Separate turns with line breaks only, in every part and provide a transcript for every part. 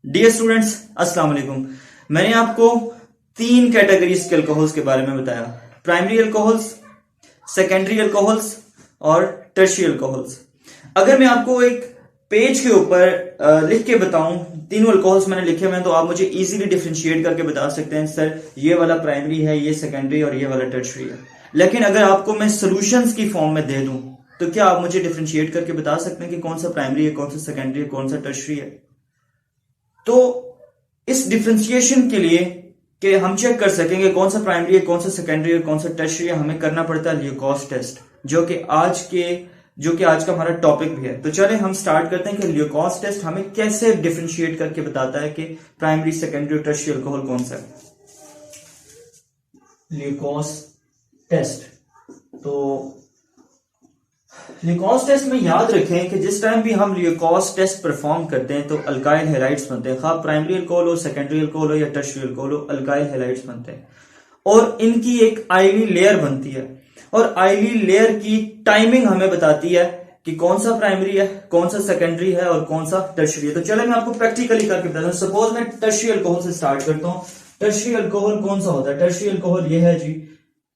Dear students, अस्सलाम वालेकुम। मैंने आपको तीन कैटेगरीज के अल्कोहल्स के बारे में बताया। प्राइमरी अल्कोहल्स, सेकेंडरी अल्कोहल्स और टर्शियरी अल्कोहल्स। अगर मैं आपको एक पेज के ऊपर लिख के बताऊं तीनों अल्कोहल्स मैंने लिखे हुए हैं, तो आप मुझे इजीली डिफरेंशिएट करके बता सकते हैं सर ये वाला प्राइमरी है, ये सेकेंडरी और ये वाला टर्शियरी है। लेकिन अगर आपको मैं सॉल्यूशंस की फॉर्म में दे दूं तो क्या आप मुझे डिफरेंशिएट करके बता सकते हैं कि कौन सा प्राइमरी है, कौन सा सेकेंडरी है, कौन सा टर्शियरी है? तो इस डिफ्रेंशिएशन के लिए कि हम चेक कर सकेंगे कौन सा प्राइमरी है, कौन सा सेकेंडरी है, कौन सा टर्शियरी है, हमें करना पड़ता है ल्यूकोस टेस्ट, जो कि आज का हमारा टॉपिक भी है। तो चले हम स्टार्ट करते हैं कि ल्यूकोस टेस्ट हमें कैसे डिफ्रेंशिएट करके बताता है कि प्राइमरी, सेकेंडरी और टर्शियरी अल्कोहल कौन सा है। ल्यूकोस टेस्ट, तो ल्यूकोस टेस्ट में याद रखें कि जिस टाइम भी हम ल्यूकोस टेस्ट परफॉर्म करते हैं तो अल्काइल हैलाइड्स बनते हैं। खा प्राइमरी अल्कोहल हो, सेकेंडरी अल्कोहल हो या टर्शियरी अल्कोहल हो, अल्काइल हैलाइड्स बनते हैं और इनकी एक आयली लेयर बनती है। और आयली लेयर की टाइमिंग हमें बताती है कि कौन सा प्राइमरी है, कौन सा सेकेंडरी है और कौन सा टर्शियरी है। तो चलो मैं आपको प्रैक्टिकली करके बताता हूं। सपोज मैं टर्शियरी अल्कोहल से स्टार्ट करता हूं। टर्शियरी अल्कोहल कौन सा होता है? टर्शियरी अल्कोहल ये है जी।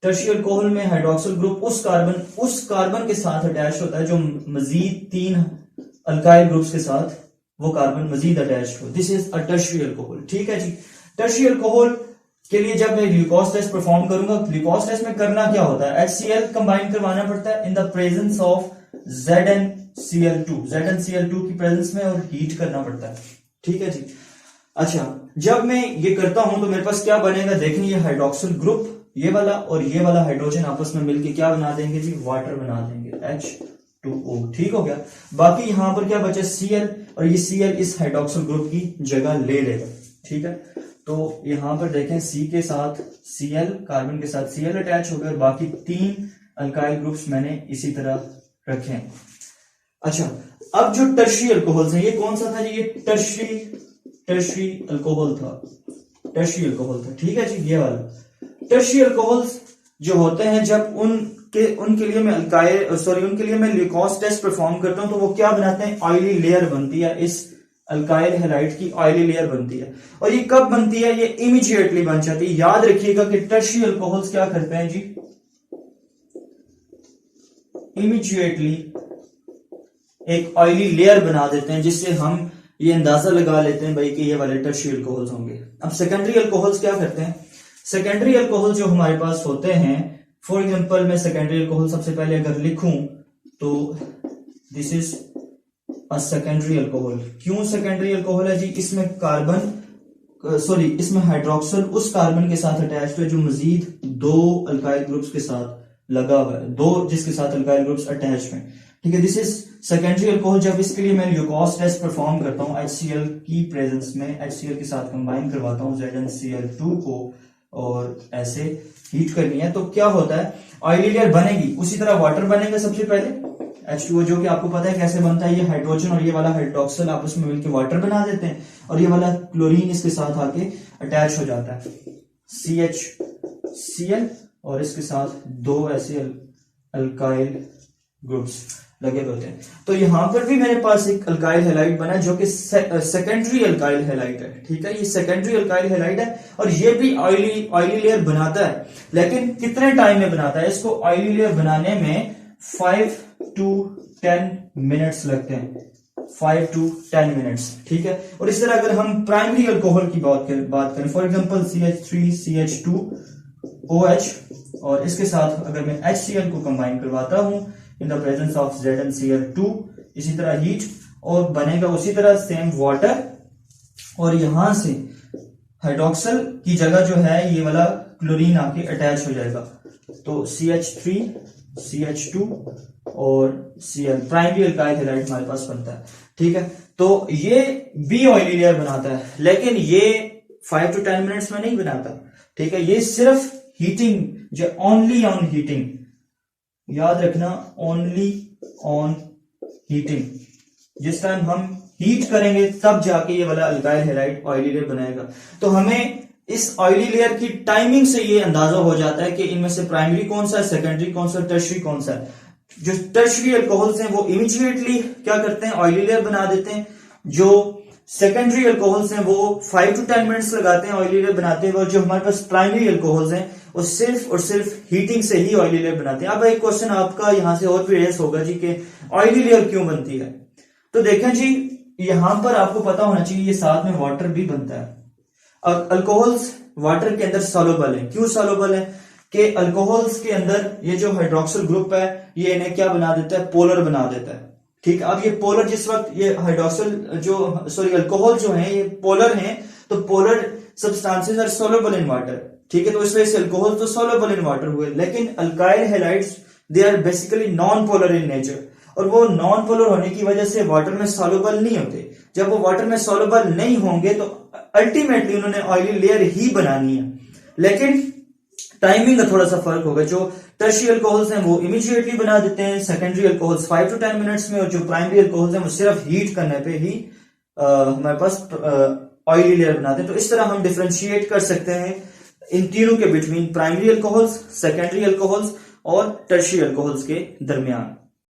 टर्शियरी अल्कोहल में हाइड्रोक्सिल ग्रुप उस कार्बन के साथ अटैच होता है जो मजीद तीन अल्काइल ग्रुप्स के साथ वो कार्बन मजीद अटैच हो। This is a tertiary alcohol. ठीक है जी। टर्शियरी अल्कोहल के लिए जब मैं ग्लूकोज टेस्ट परफॉर्म करूंगा, ग्लूकोज टेस्ट में करना क्या होता है? HCl कंबाइन करवाना पड़ता है in the presence of ZnCl2 की प्रेजेंस में, और हीट करना पड़ता है। ठीक है जी। अच्छा, जब मैं ये करता हूं तो मेरे पास क्या बनेगा? देखिए, ये हाइड्रोक्सिल ग्रुप ये वाला और ये वाला हाइड्रोजन आपस में मिलके क्या बना देंगे जी? वाटर बना देंगे, H2O। ठीक हो गया। बाकी यहां पर क्या बचे? Cl, और ये Cl इस हाइड्रोक्सिल ग्रुप की जगह ले लेगा। ठीक है। तो यहां पर देखें, C के साथ Cl, कार्बन के साथ Cl अटैच हो गया और बाकी तीन अल्काइल ग्रुप्स मैंने इसी तरह रखे। अच्छा, अब जो टर्शियरी अल्कोहल्स है, ये कौन सा था जी? ये टर्शियरी अल्कोहल था। टर्शियरी अल्कोहल था। ठीक है जी। ये वाला टर्शियरी अल्कोहल्स जो होते हैं, जब उनके लिए मैं ल्यूकोस टेस्ट परफॉर्म करता हूं तो वो क्या बनाते हैं? ऑयली लेयर बनती है। इस अल्काइल हैलाइड की ऑयली लेयर बनती है। और ये कब बनती है? ये इमीडिएटली बन जाती है। याद रखिएगा कि टर्शियरी अल्कोहल्स क्या करते हैं जी? इमीडिएटली एक ऑयली लेयर बना देते हैं, जिससे हम ये अंदाजा लगा लेते हैं भाई कि ये वाले टर्शियरी अल्कोहल्स होंगे। अब सेकेंडरी अल्कोहल्स क्या करते हैं? सेकेंडरी अल्कोहल जो हमारे पास होते हैं, फॉर एग्जांपल मैं सेकेंडरी अल्कोहल सबसे पहले अगर लिखूं तो this is a secondary alcohol. क्यों सेकेंडरी अल्कोहल है जी? इसमें हाइड्रोक्सिल उस कार्बन के साथ अटैच्ड है जो मजीद दो अल्काइल ग्रुप्स के साथ लगा हुआ है, दो जिसके साथ अल्काइल ग्रुप्स अटैच हैं। ठीक है। This is secondary alcohol. जब इसके लिए मैं ल्यूकोस टेस्ट परफॉर्म करता हूं HCl की प्रेजेंस में, HCl के साथ कंबाइन करवाता हूं ZnCl2 को और ऐसे हीट करनी है, तो क्या होता है? ऑयली लेयर बनेगी, उसी तरह वाटर बनेगा सबसे पहले H2O, जो कि आपको पता है कैसे बनता है। ये हाइड्रोजन और ये वाला हाइड्रोक्सिल आपस में मिलकर वाटर बना देते हैं और ये वाला क्लोरीन इसके साथ आके अटैच हो जाता है CHCl, और इसके साथ दो ऐसे अल्काइल ग्रुप्स लगे होते हैं। तो यहां पर भी मेरे पास एक अल्काइल हैलाइड बना है जो कि सेकेंडरी अल्काइल हैलाइड है। ठीक है। ये सेकेंडरी अल्काइल हैलाइड है और ये भी ऑयली लेयर बनाता है। लेकिन कितने टाइम में बनाता है? इसको ऑयली लेयर बनाने में 5 to 10 मिनट्स लगते हैं। 5 to 10 मिनट्स। ठीक है। और इस तरह अगर हम प्राइमरी अल्कोहल की बात करें, फॉर एग्जांपल CH3CH2OH, और इसके साथ अगर मैं HCl को कंबाइन करवाता हूं in the presence of ZnCl2, इसी तरह हीट, और बनेगा उसी तरह सेम वाटर, और यहां से हाइड्रोक्सिल की जगह जो है ये वाला क्लोरीन आके अटैच हो जाएगा। तो CH3 CH2 और Cl, प्राइमरी अल्काइल हैलाइड हमारे पास बनता है। ठीक है। तो ये भी ऑयली लेयर बनाता है, लेकिन ये 5 to 10 मिनट्स में नहीं बनाता। ठीक है। ये सिर्फ हीटिंग, जो ओनली ऑन हीटिंग, याद रखना, ओनली ऑन हीटिंग, जिस टाइम हम हीट करेंगे तब जाके ये वाला अल्काइल हैलाइड ऑयली लेयर बनाएगा। तो हमें इस ऑयली लेयर की टाइमिंग से ये अंदाजा हो जाता है कि इनमें से प्राइमरी कौन सा है, सेकेंडरी कौन सा, टर्शियरी कौन सा है। जो टर्शियरी अल्कोहल्स हैं वो इमीडिएटली क्या करते हैं? ऑयली लेयर बना देते हैं। जो सेकेंडरी अल्कोहल्स हैं वो 5 to 10 मिनट्स लगाते हैं ऑयली लेयर बनाते हैं, और जो हमारे पास प्राइमरी अल्कोहल्स हैं वो सिर्फ और सिर्फ हीटिंग से ही ऑयली लेयर बनाते हैं। अब एक क्वेश्चन आपका यहां से और भी रेस होगा जी कि ऑयली लेयर क्यों बनती है। तो देखें जी, यहां पर आपको पता होना चाहिए ये साथ में वाटर भी बनता है। अल्कोहल्स वाटर के अंदर सॉल्युबल है। क्यों सॉल्युबल है कि अल्कोहल्स के अंदर ये जो हाइड्रोक्सिल ग्रुप है ये इन्हें क्या बना देता है, पोलर बना देता है। ठीक है, अब ये पोलर जिस वक्त ये हाइड्रोक्सिल अल्कोहल जो है ये पोलर हैं, तो polar substances are soluble in water. ठीक है, तो इस वजह से अल्कोहल तो सॉल्युबल इन वाटर हुए, लेकिन alkyl halides they are basically non polar in nature, और वो नॉन पोलर होने की वजह से वाटर में सॉल्युबल नहीं होते। जब वो वाटर में सॉल्युबल नहीं होंगे तो अल्टीमेटली उन्होंने ऑयली लेयर ही बनानी है, लेकिन टाइमिंग का थोड़ा सा फर्क होगा। जो टर्शियरी अल्कोहल्स हैं वो इमीडिएटली बना देते हैं, सेकेंडरी अल्कोहल्स 5 to 10 मिनट्स में, और जो प्राइमरी अल्कोहल्स हैं वो सिर्फ हीट करने पे ही हमारे पास ऑयली लेयर बनाते हैं। तो इस तरह हम डिफरेंशिएट कर सकते हैं इन तीनों के between, primary alcohols, secondary alcohols और टर्शियरी अल्कोहल्स के दरमियान।